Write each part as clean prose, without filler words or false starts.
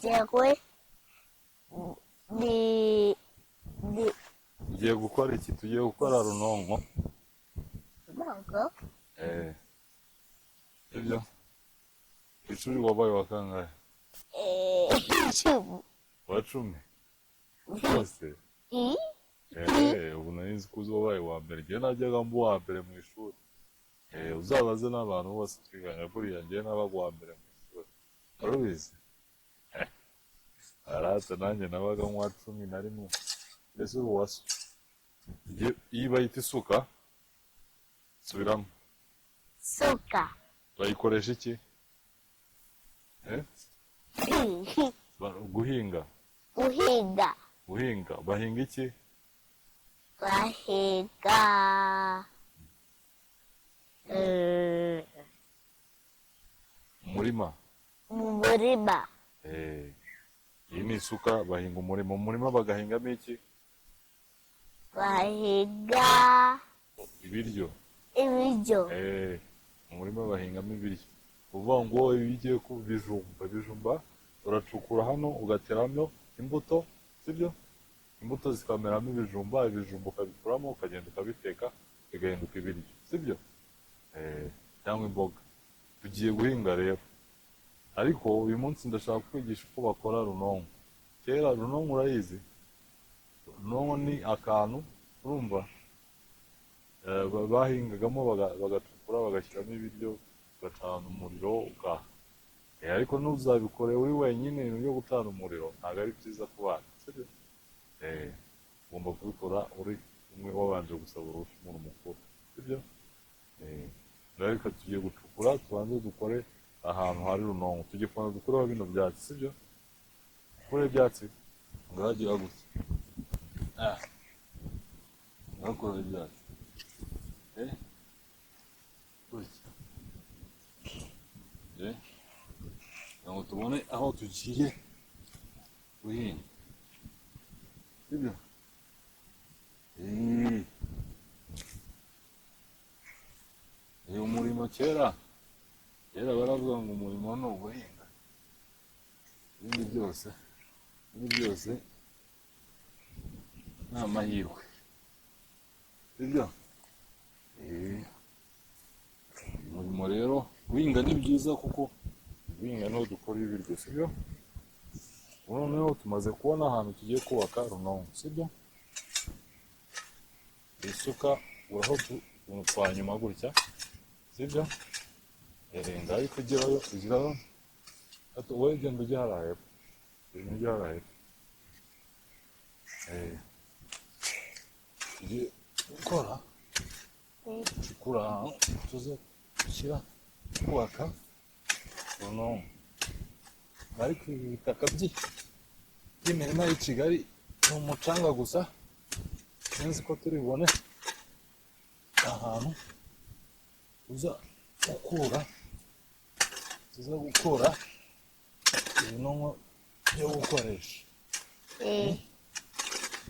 Jewe ni Tugiye gukora iki? Tugiye gukora runonko. ntabwo Ibyo ishuri wabaye wa kangahe? Wa 10 rwose. Ubu nari nzi ko uzobaye wa mbere. Njye najyaga mba uwa mbere mu ishuri. Uzabaze n'abantu bose twigana buriya njye nabaga uwa mbere mu ishuri. Warubizi? Arata nanjye nabaga mu wa 11. Ese ubu wasi iyi bayita isuka? Subiramo. suka Bayikoresha iki? Guhinga. guhinga Bahinga iki? bahiga Umurima. mu murima Iyi ni isuka, bahinga umurima. Mu murima bagahingamo iki? bahiga Ibiryo. ibiryo Mu murima bahingamo ibiryo. Uvuga ngo iyo ugiye ku bijumba uracukura hano ugateramo imbuto, sibyo? Imbuto zikameramo ibijumba ukabikuramo ukagenda ukabiteka bigahinduka ibiryo, sibyo? Cyangwa imboga. Tugiye guhinga rero, ariko uyu munsi ndashaka kwigisha uko bakora runonko. Kera runonko urayizi? Runonko ni akantu, urumva, bahingagamo bagacukura bagashyiramo ibiryo ugacana umuriro ugaha. Ariko ntuzabikore uri wenyine, ibintu byo gucana umuriro ntabwo ari byiza ku bana, sibyo? Ugomba kubikora uri umwe wabanje gusaba uruhushya umuntu mukuru, sibyo? Reka tugiye gucukura, tubanze dukore ahantu hari runonko. Tugiye kubanza dukureho bino byatsi, sibyo? Dukure ibyatsi ngahagiye hagutse. Ngakora ibyatsi. Gutya. Kugira ngo tubone aho tugiye guhinga, sibyo? Umurimo kera baravuga ngo umurimo ni uguhinga. Ibindi byose ni amahirwe, sibyo? Umurimo rero guhinga ni byiza kuko guhinga niho dukora ibiryo, sibyo? Noneho tumaze kubona ahantu tugiye kubaka runonko, sibyo? Isuka uraho twa nyuma gutya, sibyo? Ngaho kugerayo ugeraho, wowe genda ujya hariya hepfo, tugiye gukora cukura tuze gushyira kubaka runonko. Ariko ibi bitaka by'imirima y'i Kigali ni umucanga gusa, sinzi ko turi bubone ahantu tuza gukura ibinonko byo gukoresha.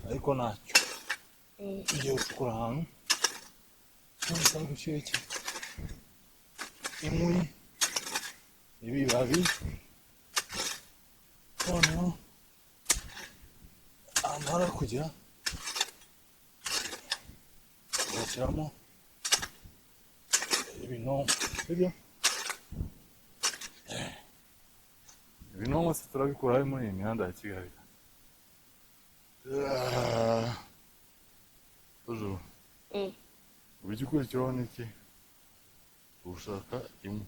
Ariko ntacyo, tugiye gukura ahantu tuza gushyira iki? Inkwi, ibibabi, noneho amara kugira tugashyiramo ibinonko, sibyo? Ibinonko se turabikura muri iyi mihanda ya Kigali. Uburyo ukurikiraho ni iki? Ushaka inkwi,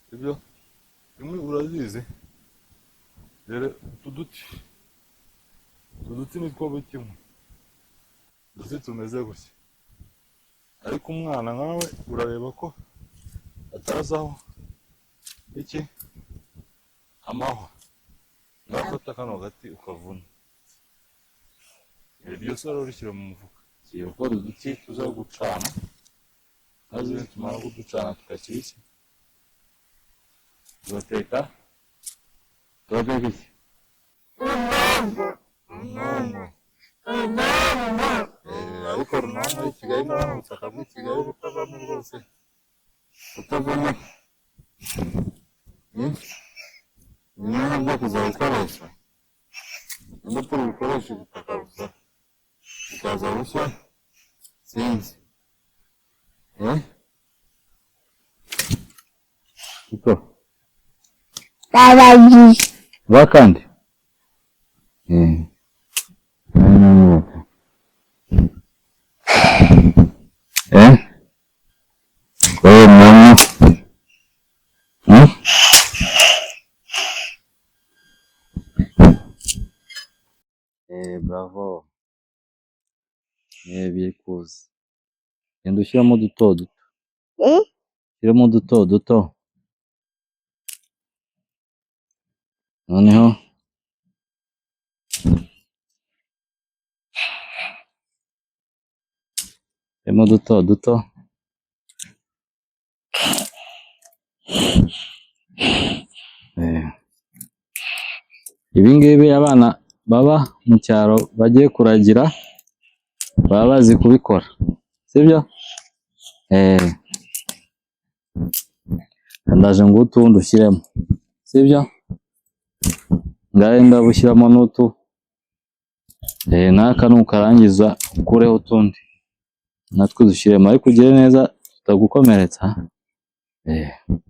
sibyo? Inkwi urazizi? Rero utu duti ni two bita inkwi. Uduti tumeze gutya. Ariko umwana nkawe urareba ko atazaho iki? Amahwa. Urafata kano gati ukavuna. Iryo saro urishyira mu mufuka. Tugiye gukora uduti tuza gucana, maze tumara kuducana tugashyira iki? Tugateka iki? Ariko runonko y'i Kigali n'ubutaka bw'i Kigali butavamo rwose, butavamo Imana byo kuzabikoresha. Imbuto bikoresha ubutaka gusa. Bikaza bushya. Sinzi. Iko. Babagi. Bakandi. Mama. Bravo. Bikuze. Genda ushyiramo duto duto. Ushyiramo duto duto. Noneho. Ushyiramo duto duto. Ibi ngibi abana baba mu cyaro bagiye kuragira baba bazi kubikora, sibyo? Ndaje ngo utundi ushyiremo, sibyo? Ngahe ndabushyiramo n'utu, n'aka nukarangiza ukureho utundi natwo dushyiremo, ariko ugire neza tutagukomeretsa.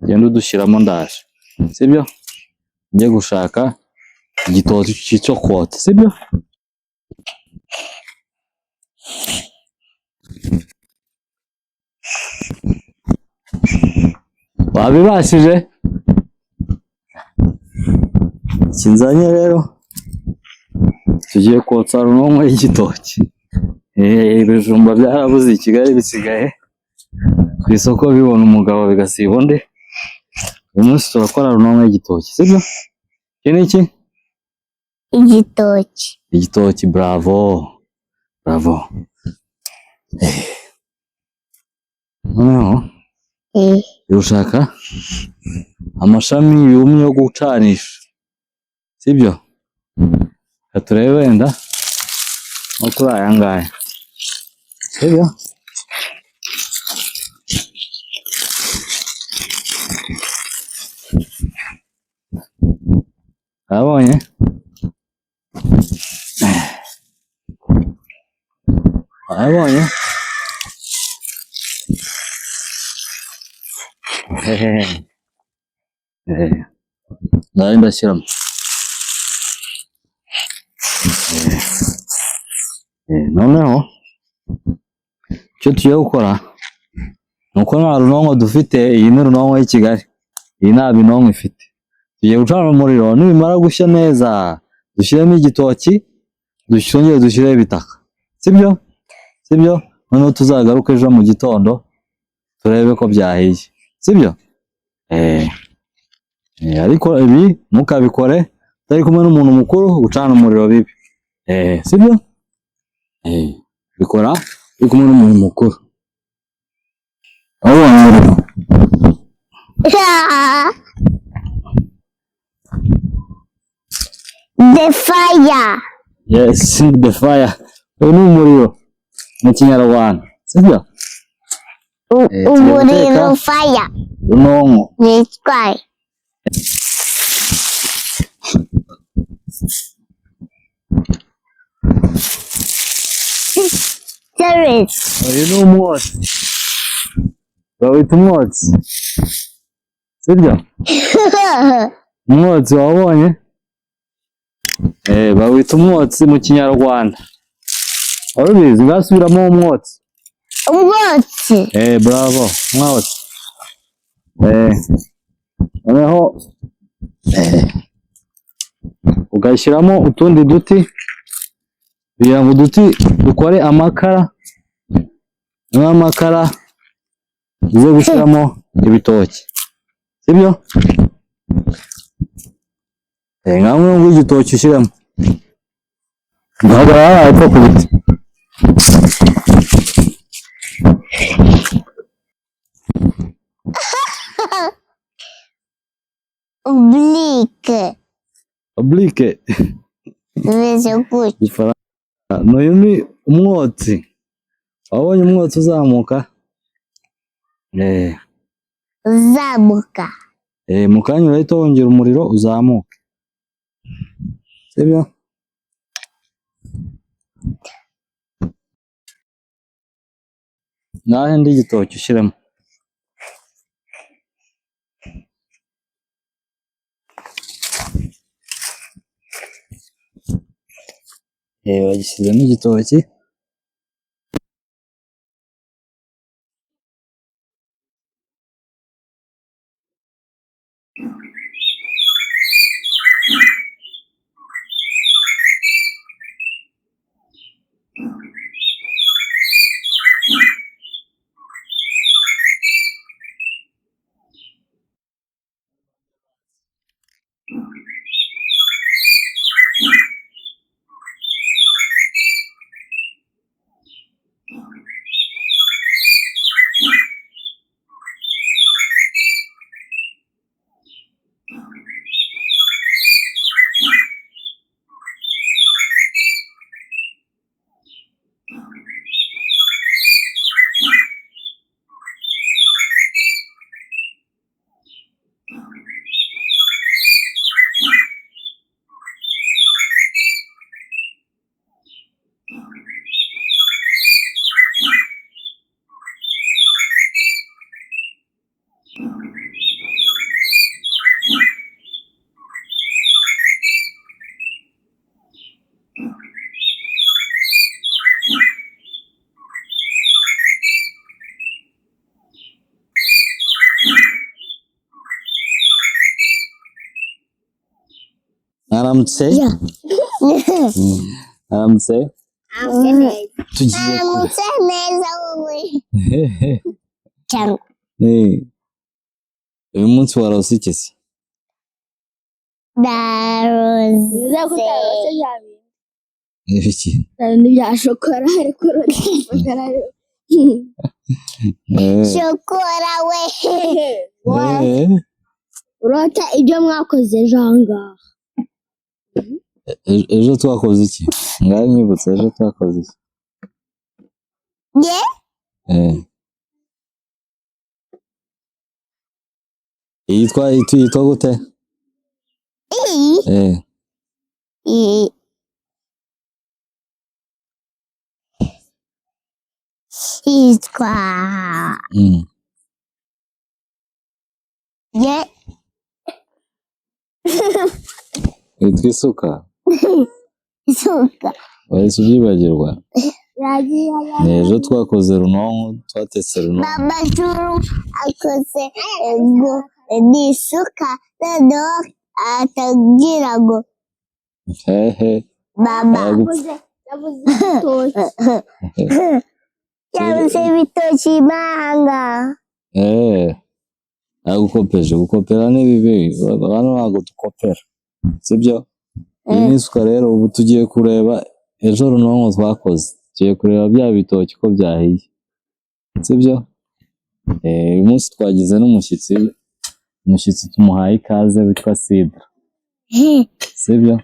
Genda udushyiramo ndaje, sibyo? Njye gushaka igitoki cyo kotsa, sibyo? Wabibashije? Kinzanye rero tugiye kotsa runonko y'igitoki. Ibijumba byarabuze i Kigali, bisigaye ku isoko bibona umugabo bigasiba undi. Uyu munsi turakora runonko y'igitoki, sibyo? Iki ni iki? Igitoki. Igitoki, bravo. Bravo. Noneho ushaka amashami yumye yo gucanisha, sibyo? Turebe wenda nko kuri aya ngaya, sibyo? Abonye? Abonye? Ndari ndashyiramo. Noneho icyo tugiye gukora ni uko nta runonko dufite. Iyi ni runonko y'i Kigali, iyi nta binonko ifite. Tugiye gucana umuriro, nibimara gushya neza dushyiremo igitoki, twongere dushyireho ibitaka, sibyo? Sibyo? Noneho tuzagaruke ejo mu gitondo turebe ko byahiye, sibyo? Ariko ibi ntukabikore utari kumwe n'umuntu mukuru ucana umuriro bibi, sibyo? Bikora uri kumwe n'umuntu mukuru. Abonye umuriro? The fire. Yes, the fire. Uyu ni umuriro mu Kinyarwanda, sibyo? Umuriro, fire. Runonko. Witwa Serious. Uyu ni umwotsi. Bawita umwotsi, sibyo? Umwotsi wabonye? Bawita umwotsi mu Kinyarwanda. Warubizi? Ngasubiramo umwotsi. Umwotsi. Bravo. Umwotsi. Noneho ugashyiramo utundi duti kugira ngo uduti dukore amakara, noneho amakara uze gushyiramo ibitoki, sibyo? Nkamwe ngo igitoki ushyiramo. Ngahagarara hepfo ku biti. Oblique. Oblique. Bimeze gutya. Uyu ni umwotsi. Wabonye umwotsi uzamuka? Uzamuka. Mu kanya urahita wongera umuriro uzamuke. sibyo? Nahe ndi igitoki ushyiremo. Wagishyizemo igitoki. Aramutse. Aramutse. Tugiye Aramutse neza wowe. Cyangwa. Uyu munsi warose iki se? Iki? Bya shokora ariko shokora we. Urota ibyo mwakoze ejo ahangaha. Ejo twakoze iki? Ngaho nyibutse ejo twakoze iki? Yitwa gute? Yitwa yitwa isuka. Isuka. Wahise ubyibagirwa? Ejo twakoze runonko, twatetse runonko. Baba Juru akoze n'isuka noneho atagira ngo baba yabuze ibitoki mahanga. Gukopera ni bibi, hano ntabwo dukopera, sibyo? Iyi ni isuka rero, ubu tugiye kureba ejo runonko twakoze, tugiye kureba bya bitoki ko byahiye, sibyo? Uyu munsi twagize n'umushyitsi tumuhaye ikaze witwa Sidra, sibyo?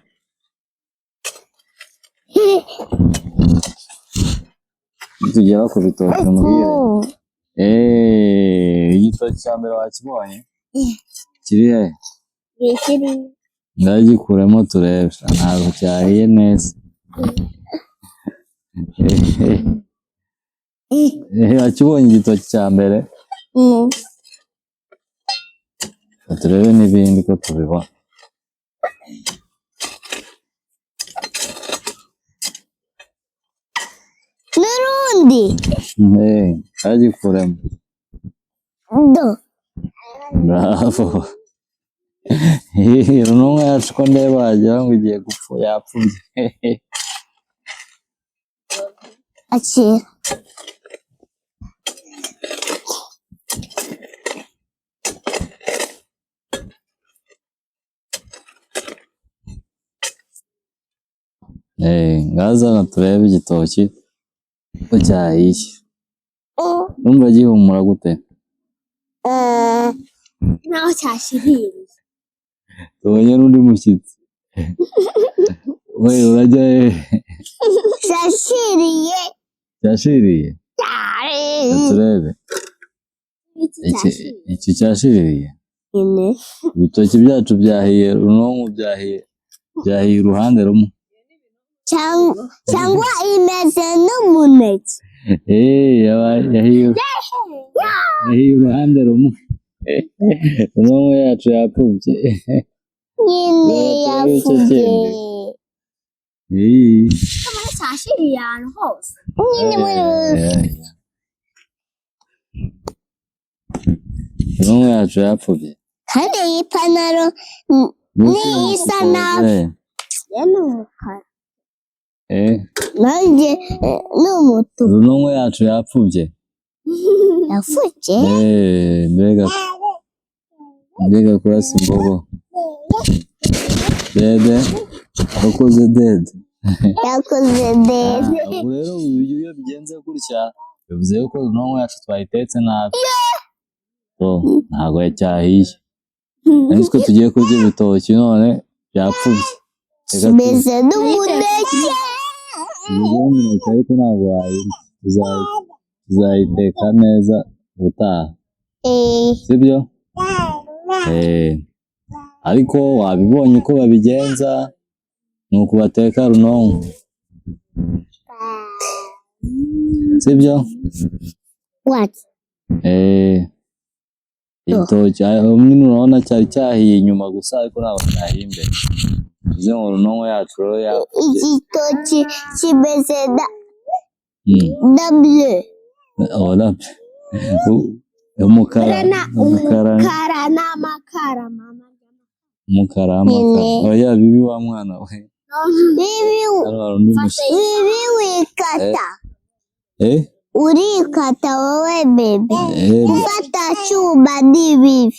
Tugera ku bitoki muhire. Igitoki cya mbere wakibonye? Kiri he? Ndagikuremo turebe, ntabwo cyahiye neza. Wakibonye igitoki cya mbere? Turebe n'ibindi ko tubibona. N'urundi? Ndagikuremo. Bravo. Runonko yacu ko ndeba wagira ngo igiye gupfa, yapfubye. Akira. Ngazana turebe igitoki ko cyahiye. Urumva gihumura gute? Naho cyashiririye. Tubonye n'undi mushyitsi. We urajya he? Cyashiriye. Cyashiriye? Turebe. Iki cyashiriye? Ibitoki byacu byahiye, runonko byahiye. byahiye uruhande rumwe. cyangwa imeze n'umuneke. Yahiye uruhande rumwe. Runonko yacu yapfubye. Nyine yapfubye. Kamara cyashiriye ahantu hose. Nyine muri Runonko yacu yapfubye. kandi iyi panaro ni isa nabi. Ni umukara. Nanjye ni umutuku. Runonko yacu yapfubye. Yapfubye? Mbega kurasa imbogo. Dede wakoze dede. Yakoze dede. Ubu rero iyo bigenze gutya bivuze ko runonko yacu twayitetse nabi. Ntabwo cyahiye. Ariko tugiye kurya ibitoki none byapfubye. Kimeze n'umuneke. Umuneke ariko ntabwo wayirya. Tuzayiteka neza ubutaha. Sibyo? Ariko wabibonye uko babigenza ni ukubateka runonko. Sibyo? What? Igitoki nyine urabona cyari cyahiye inyuma gusa ariko ntabwo cyahiye imbere. Bivuze ngo runonko yacu rero yapfubye. Igitoki kimeze na bleu. Umukara n'amakara mama. Umukara oya bibi wa mwana we. Bibi wikata. Urikata wowe bebe. Ufata cyuma ni bibi.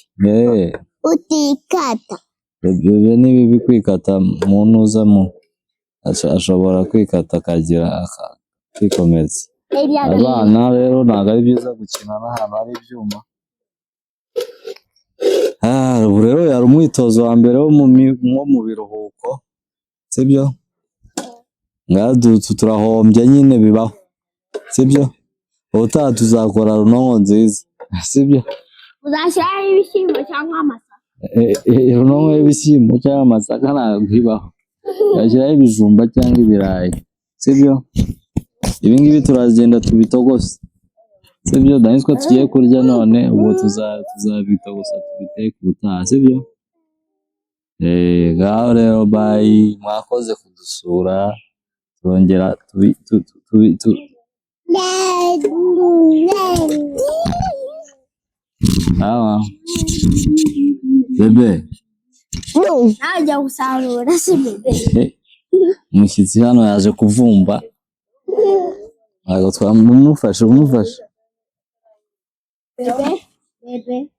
Utikata. Bebe ni bibi kwikata umuntu uzamo. Ashobora kwikata akagira akikomeza. Abana rero ntabwo ari byiza gukina n'ahantu hari ibyuma. Ubu rero yari umwitozo wa mbere wo mu biruhuko. Sibyo? Ngaho turahombye nyine bibaho. Sibyo? Ubutaha tuzakora runonko nziza. Sibyo? Uzashyiraho ibishyimbo cyangwa amasaka. Runonko y'ibishyimbo cyangwa amasaka ntabwo ibaho. Uzashyiraho ibijumba cyangwa ibirayi. Sibyo? Ibi ngibi turazigenda tubitogose. Sibyo? Nitwe tugiye kurya none ubu tuzabitogosa tubiteke ubutaha. Sibyo? Ngaho rero bayi mwakoze kudusura. Turongera Bebe. Najya gusarura si bebe. Umushyitsi hano yaje kuvumba. Ntabwo twamufashe. Bebe.